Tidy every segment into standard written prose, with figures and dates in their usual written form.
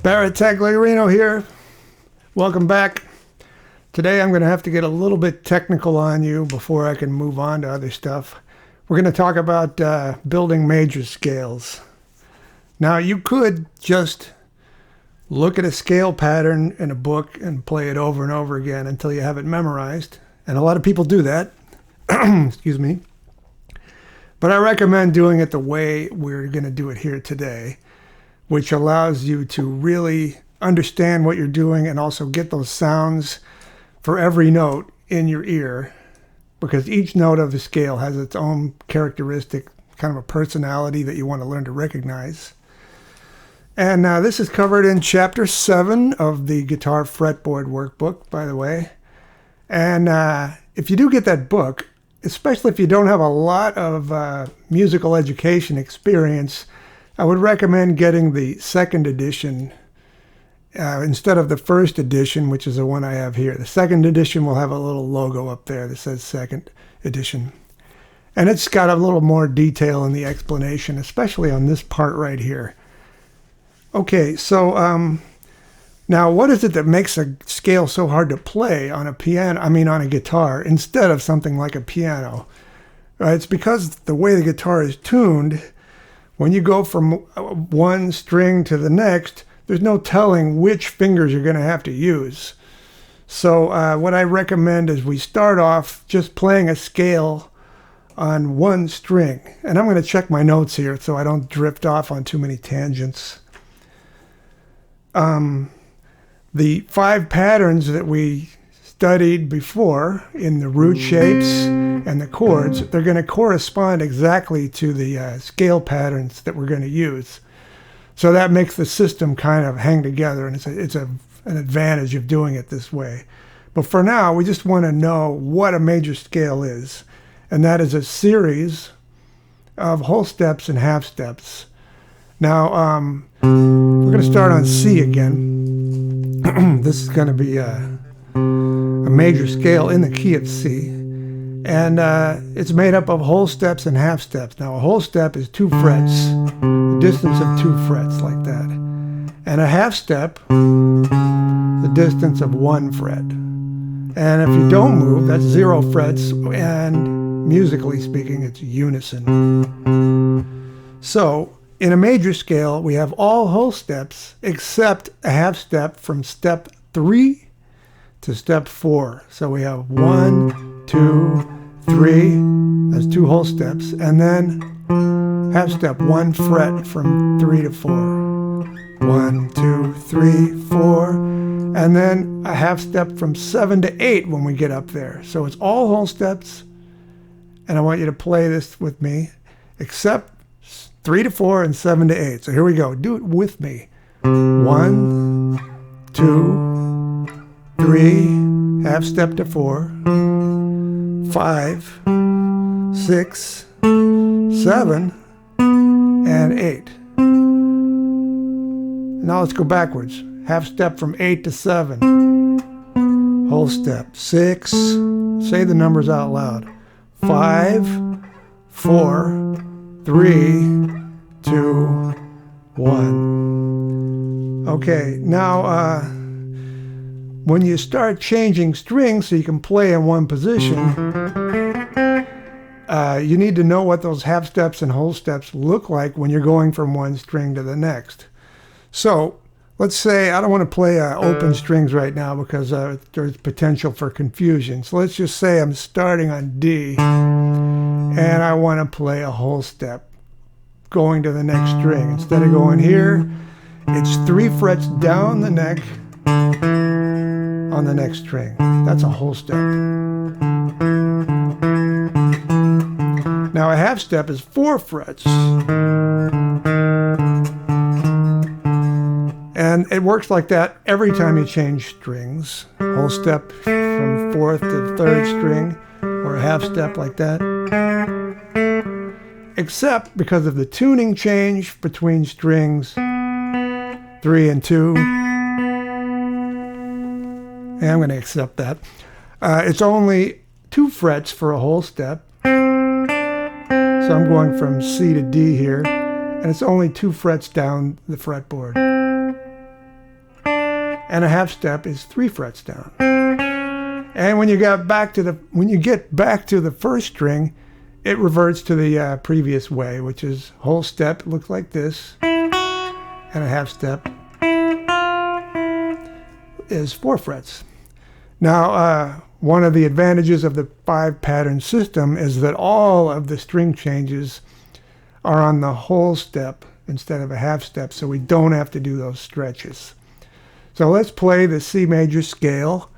Barrett Tagliarino here. Welcome back. Today I'm going to have to get a little bit technical on you before I can move on to other stuff. We're going to talk about building major scales. Now you could just look at a scale pattern in a book and play it over and over again until you have it memorized. And a lot of people do that. Excuse me. But I recommend doing it the way we're going to do it here today, which allows you to really understand what you're doing and also get those sounds for every note in your ear, because each note of the scale has its own characteristic, kind of a personality that you want to learn to recognize. And this is covered in Chapter 7 of the Guitar Fretboard workbook, by the way. And if you do get that book, especially if you don't have a lot of musical education experience, I would recommend getting the second edition instead of the first edition, which is the one I have here. The second edition will have a little logo up there that says second edition. And it's got a little more detail in the explanation, especially on this part right here. Okay, so now what is it that makes a scale so hard to play on a piano, on a guitar, instead of something like a piano? It's because the way the guitar is tuned, when you go from one string to the next, there's no telling which fingers you're going to have to use. So what I recommend is we start off just playing a scale on one string. And I'm going to check my notes here so I don't drift off on too many tangents. The 5 patterns that we studied before in the root shapes and the chords, they're going to correspond exactly to the scale patterns that we're going to use. So that makes the system kind of hang together, and it's an advantage of doing it this way. But for now, we just want to know what a major scale is, and that is a series of whole steps and half steps. Now, we're going to start on C again. This is going to be a major scale in the key of C. And it's made up of whole steps and half steps. Now, a whole step is 2 frets, the distance of 2 frets, like that. And a half step, the distance of 1 fret. And if you don't move, that's 0 frets, and musically speaking, it's unison. So, in a major scale, we have all whole steps except a half step from step 3 to step 4. So we have 1, 2, 3, that's 2 whole steps, and then half step, 1 fret from 3 to 4. 1, 2, 3, 4, and then a half step from 7 to 8 when we get up there. So it's all whole steps, and I want you to play this with me, except 3 to 4 and 7 to 8. So here we go. Do it with me. 1, 2, 3, half step to 4, 5, 6, 7, and 8. Now let's go backwards. Half step from 8 to 7. Whole step. 6. Say the numbers out loud. 5, 4, 3, 2, 1. Okay, now when you start changing strings so you can play in one position, you need to know what those half steps and whole steps look like when you're going from one string to the next. So let's say I don't want to play open strings right now because there's potential for confusion. So let's just say I'm starting on D and I want to play a whole step going to the next string. Instead of going here, it's 3 frets down the neck on the next string. That's a whole step. Now a half step is 4 frets. And it works like that every time you change strings. Whole step from 4th to 3rd string, or a half step like that. Except because of the tuning change between strings 3 and 2. And I'm going to accept that. It's only 2 frets for a whole step. So I'm going from C to D here. And it's only 2 frets down the fretboard. and a half step is 3 frets down. And when you get back to the first string, it reverts to the previous way, which is whole step looks like this, and a half step is 4 frets. Now, one of the advantages of the 5-pattern system is that all of the string changes are on the whole step instead of a half step, so we don't have to do those stretches. So let's play the C major scale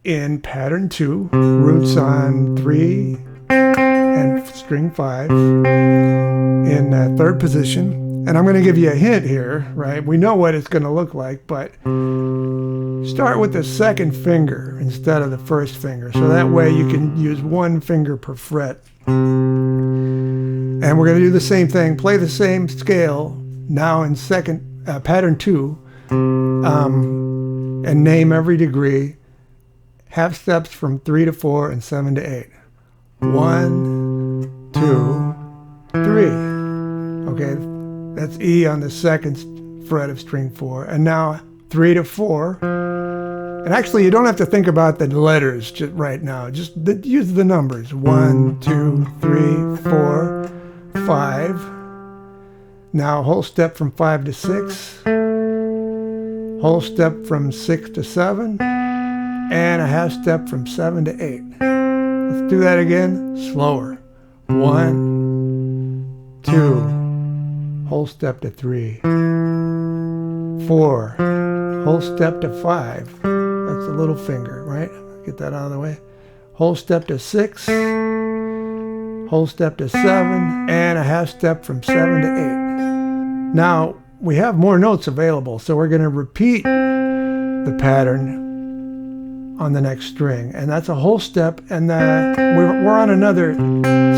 in pattern 2, roots on 3 and string 5 in 3rd position. And I'm going to give you a hint here, right? We know what it's going to look like, but start with the 2nd finger instead of the 1st finger. So that way you can use 1 finger per fret. And we're going to do the same thing, play the same scale now in pattern 2, and name every degree. Half steps from 3 to 4 and 7 to 8. 1, 2, 3. Okay, that's E on the 2nd fret of string 4. And now 3 to 4. And actually, you don't have to think about the letters just right now. Just use the numbers. 1, 2, 3, 4, 5. Now whole step from 5 to 6. Whole step from 6 to 7. And a half step from 7 to 8. Let's do that again, slower. 1, 2, whole step to 3, 4, whole step to 5. That's a little finger, right? Get that out of the way. Whole step to 6, whole step to 7, and a half step from 7 to 8. Now, we have more notes available, so we're going to repeat the pattern on the next string, and that's a whole step, and we're on another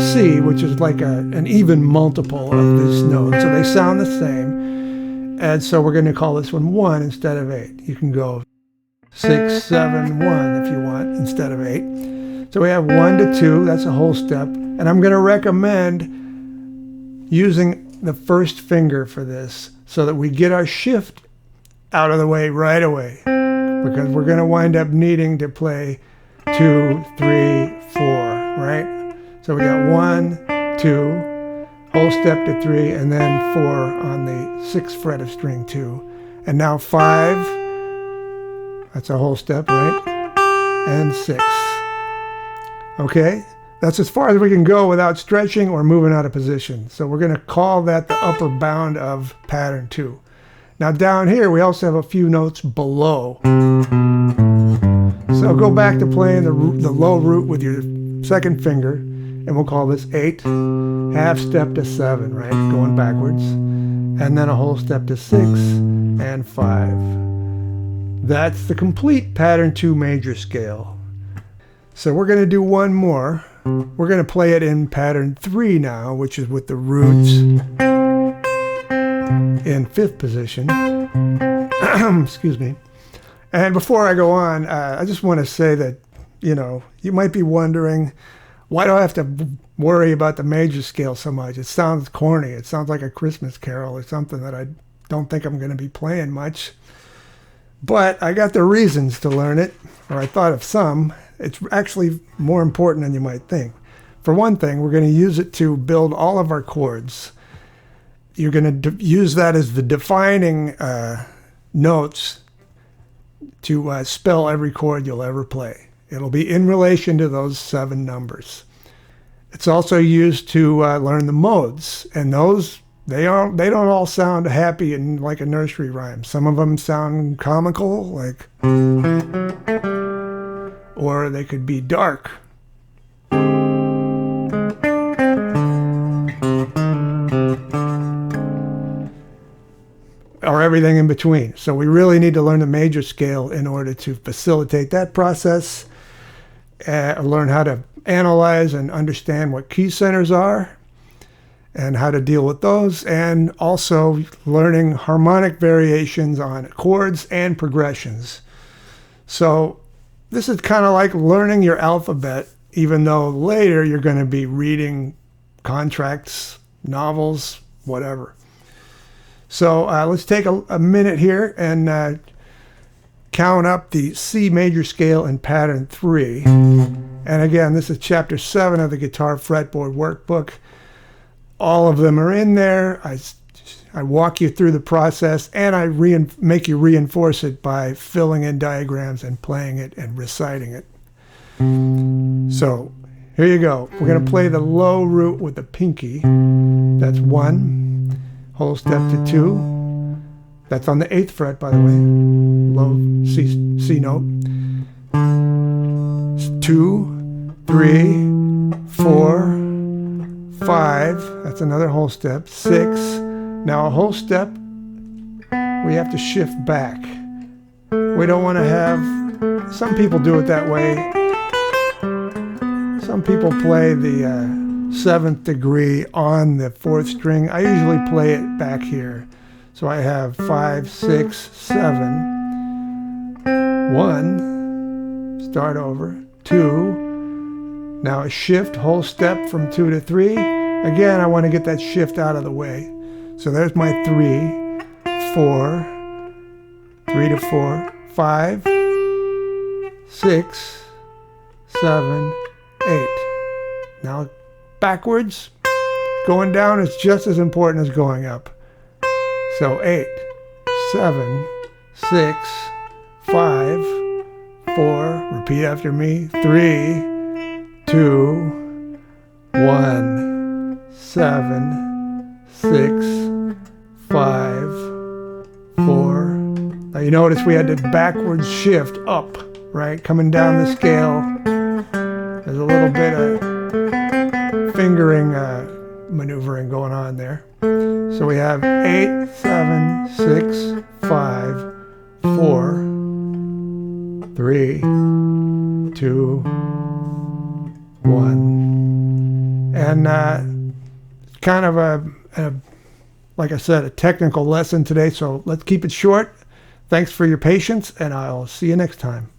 C, which is like an even multiple of this note, so they sound the same, and so we're going to call this one 1 instead of 8. You can go 6, 7, 1 if you want instead of 8. So we have 1 to 2, that's a whole step, and I'm going to recommend using the 1st finger for this so that we get our shift out of the way right away, because we're going to wind up needing to play 2, 3, 4, right? So we got 1, 2, whole step to 3, and then 4 on the 6th fret of string 2. And now 5, that's a whole step, right? And 6. Okay? That's as far as we can go without stretching or moving out of position. So we're going to call that the upper bound of pattern 2. Now down here we also have a few notes below. So go back to playing the low root with your 2nd finger, and we'll call this 8, half step to 7, right, going backwards, and then a whole step to 6 and 5. That's the complete pattern 2 major scale. So we're going to do one more. We're going to play it in pattern 3 now, which is with the roots in 5th position. Excuse me. And before I go on, I just want to say that, you might be wondering, why do I have to worry about the major scale so much? It sounds corny. It sounds like a Christmas carol or something that I don't think I'm going to be playing much. But I got the reasons to learn it, or I thought of some. It's actually more important than you might think. For one thing, we're going to use it to build all of our chords. You're going to use that as the defining notes to spell every chord you'll ever play. It'll be in relation to those 7 numbers. It's also used to learn the modes, and those they don't all sound happy and like a nursery rhyme. Some of them sound comical, like, or they could be dark. Or everything in between. So we really need to learn the major scale in order to facilitate that process, learn how to analyze and understand what key centers are and how to deal with those, and also learning harmonic variations on chords and progressions. So this is kind of like learning your alphabet, even though later you're going to be reading contracts, novels, whatever. So let's take a minute here and count up the C major scale in pattern 3. And again, this is chapter 7 of the Guitar Fretboard workbook. All of them are in there. I walk you through the process, and I make you reinforce it by filling in diagrams and playing it and reciting it. So here you go. We're going to play the low root with the pinky. That's 1. Whole step to 2. That's on the 8th fret, by the way. Low C note. 2, 3, 4, 5. That's another whole step. 6. Now a whole step, we have to shift back. We don't want to have, some people do it that way. Some people play the 7th degree on the 4th string. I usually play it back here. So I have 5, 6, 7, 1, start over, 2, now a shift, whole step from 2 to 3. Again, I want to get that shift out of the way. So there's my 3, 4, 3 to 4, 5, 6, 7, 8. Now backwards, going down is just as important as going up. So 8, 7, 6, 5, 4, repeat after me, 3, 2, 1, 7, 6, 5, 4. Now you notice we had the backwards shift up, right? Coming down the scale. There's a little bit of fingering maneuvering going on there. So we have 8, 7, 6, 5, 4, 3, 2, 1. And kind of a, like I said, a technical lesson today. So let's keep it short. Thanks for your patience, and I'll see you next time.